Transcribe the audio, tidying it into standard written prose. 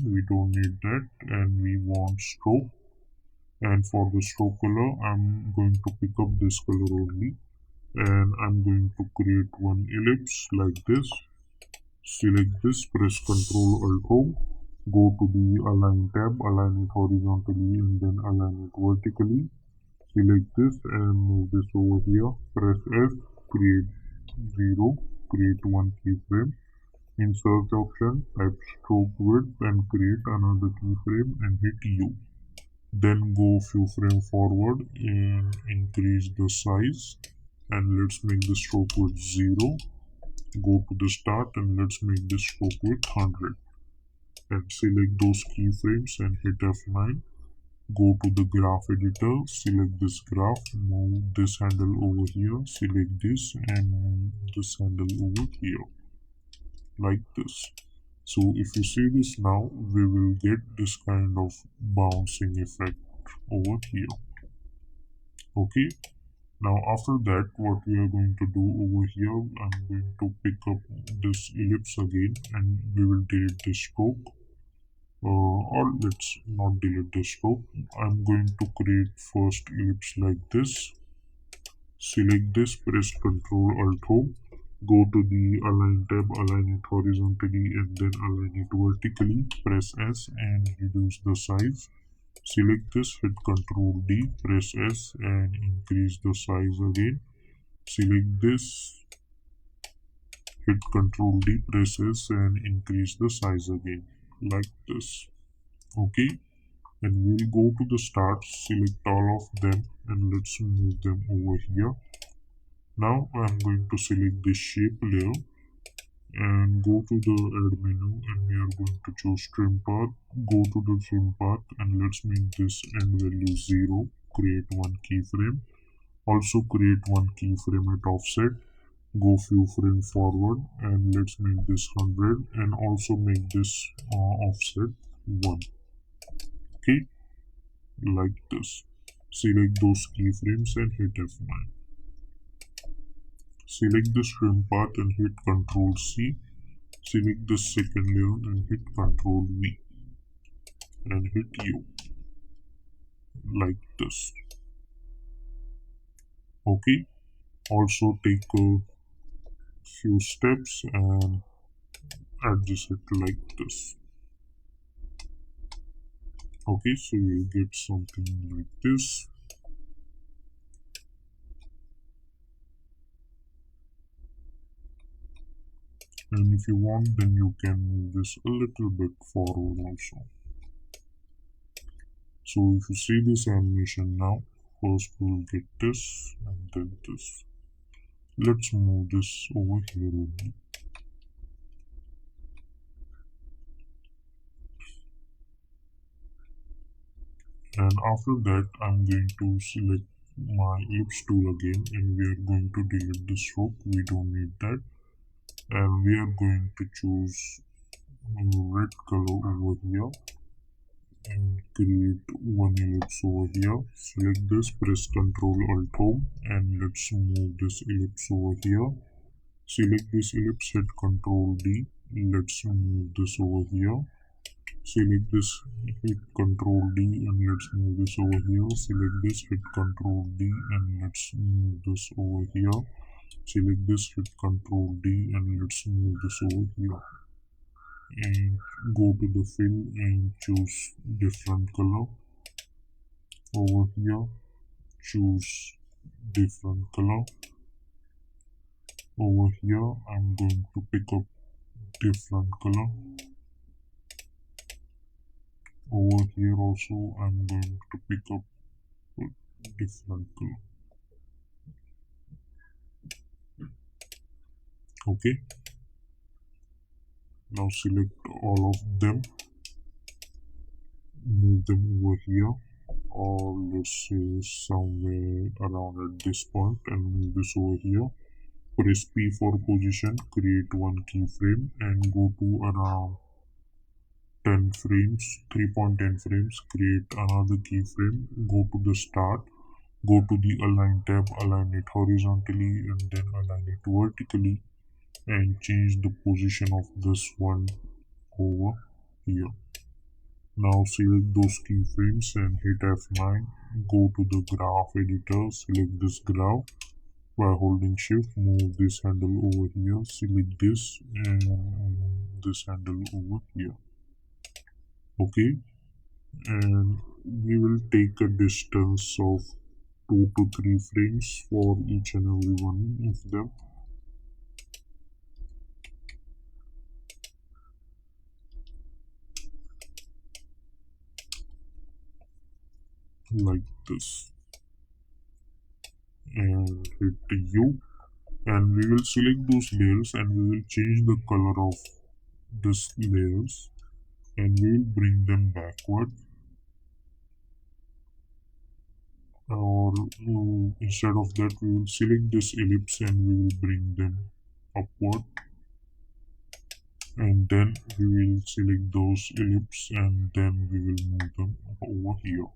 keyframe, we don't need that, and we want stroke. And for the stroke color, I'm going to pick up this color only, and I'm going to create one ellipse like this. Select this, press Ctrl Alt Home, go to the Align tab, align it horizontally and then align it vertically. Select this and move this over here. Press S, create 0, create one keyframe. In search option, type stroke width and create another keyframe and hit U. Then go few frames forward and increase the size, and let's make the stroke width 0. Go to the start and let's make this stroke width 100. And select those keyframes and hit F9. Go to the graph editor, select this graph, move this handle over here, select this and move this handle over here, like this. So if you see this now, we will get this kind of bouncing effect over here. Okay. Now after that, what we are going to do over here, I'm going to pick up this ellipse again and we will delete this stroke. Or let's not delete the stroke. I'm going to create first ellipse like this. Select this, press Ctrl Alt Home, go to the Align tab, align it horizontally and then align it vertically. Press S and reduce the size. Select this, hit Ctrl D, press S and increase the size again. Select this, hit Ctrl D, press S and increase the size again, like this. Okay, and we'll go to the start, select all of them and let's move them over here. Now I'm going to select the shape layer and go to the add menu and we are going to choose trim path. Go to the trim path and let's make this end value 0. Create one keyframe. Also create one keyframe at offset. Go few frames forward and let's make this 100 and also make this offset 1. Okay, like this. Select those keyframes and hit F9. Select the trim path and hit Ctrl C. Select the second layer and hit Ctrl V and hit U, like this. Okay, also take a few steps and adjust it like this. Okay, so you get something like this. And if you want, then you can move this a little bit forward also. So if you see this animation now, first we'll get this and then this. Let's move this over here only. And after that, I'm going to select my ellipse tool again and we are going to delete the stroke. We don't need that. And we are going to choose red color over here and create one ellipse over here. Select this, press Ctrl Alt Home and let's move this ellipse over here. Select this ellipse, hit Ctrl D. Let's move this over here. Select this, hit Ctrl D and let's move this over here. Select this, hit Ctrl D and let's move this over here. Select this, hit Ctrl D and let's move this over here. And go to the fill and choose different color. Over here, choose different color. Over here, I'm going to pick up different color. Over here also, I'm going to pick up a different color. Okay. Now select all of them, move them over here, or let's say somewhere around at this point and move this over here. Press P for position, create one keyframe and go to around 10 frames, 3.10 frames, create another keyframe, go to the start, go to the Align tab, align it horizontally and then align it vertically and change the position of this one over here. Now select those keyframes and hit F9. Go to the graph editor, select this graph. By holding shift, move this handle over here, select this and move this handle over here. Okay, and we will take a distance of 2 to 3 frames for each and every one of them, like this, and hit U, and we will select those layers and we will change the color of this layers and we will bring them backward, or instead of that we will select this ellipse and we will bring them upward, and then we will select those ellipse and then we will move them over here.